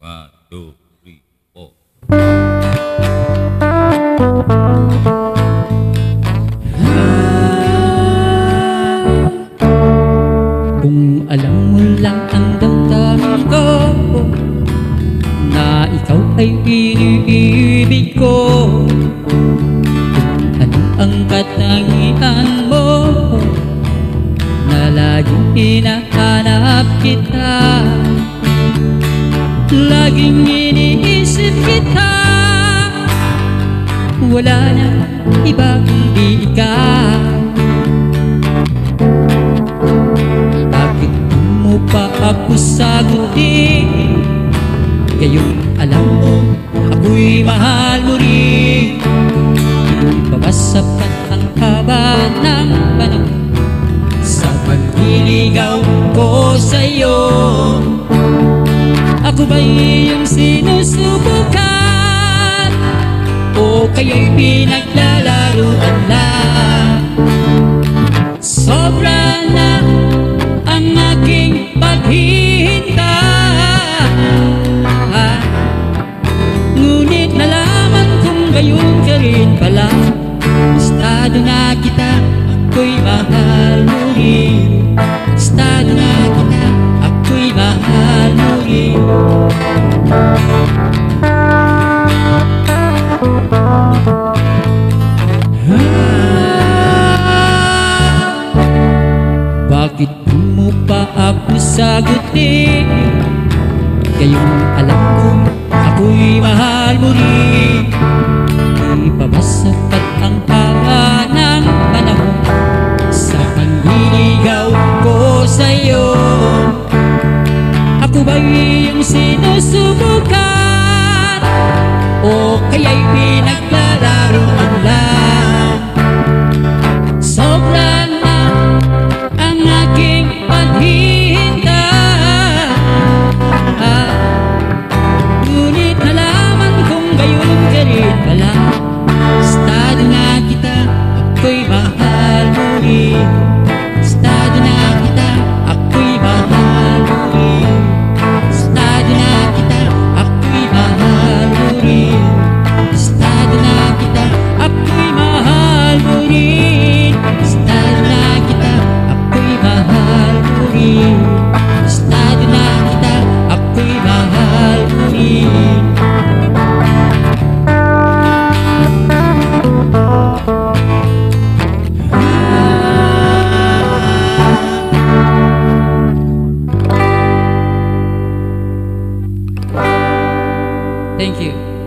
1, 2, 3, 4. Kung alam mo lang ang damdamin ko na ikaw ay iniibig ko, kung ano ang katangian mo na laging hinahanap kita, laging iniisip kita, wala na iba kundi ikaw. Bakit di mo pa ako sagutin? Ngayon alam mo ako'y mahal mo rin. Di ba ba sapat ang haba ng panahon sa pagliligaw ko sa'yo? Ako ba'y iyong sinusubukan o kaya'y pinaglalaruan lang? Sobra na ang aking paghihintay, ngunit nalaman kong gayon ka rin pala. Estado na kita, ako'y mahal mo rin. Estado na kita, ako'y mahal mo rin. Bakit di mo pa ako sagutin? Ngayong alam ko ako'y mahal mo rin. Di ba ba sapat ang haba ng panahon sa panliligaw ko sa'yo? Ako ba'y iyong sinusubukan o kaya'y pinaglalaroan lang? Sobra na ang aking paghihintay, ngunit nalaman kong gayon ka rin pala. Estado na kita, ako'y mahal mo rin. Estado na kita, ako'y mahal mo rin. Estado na kita, ako'y mahal mo rin. Estado na kita, ako'y mahal mo rin. Estado na kita, ako'y mahal mo rin. Estado na kita, ako'y mahal mo rin. Thank you.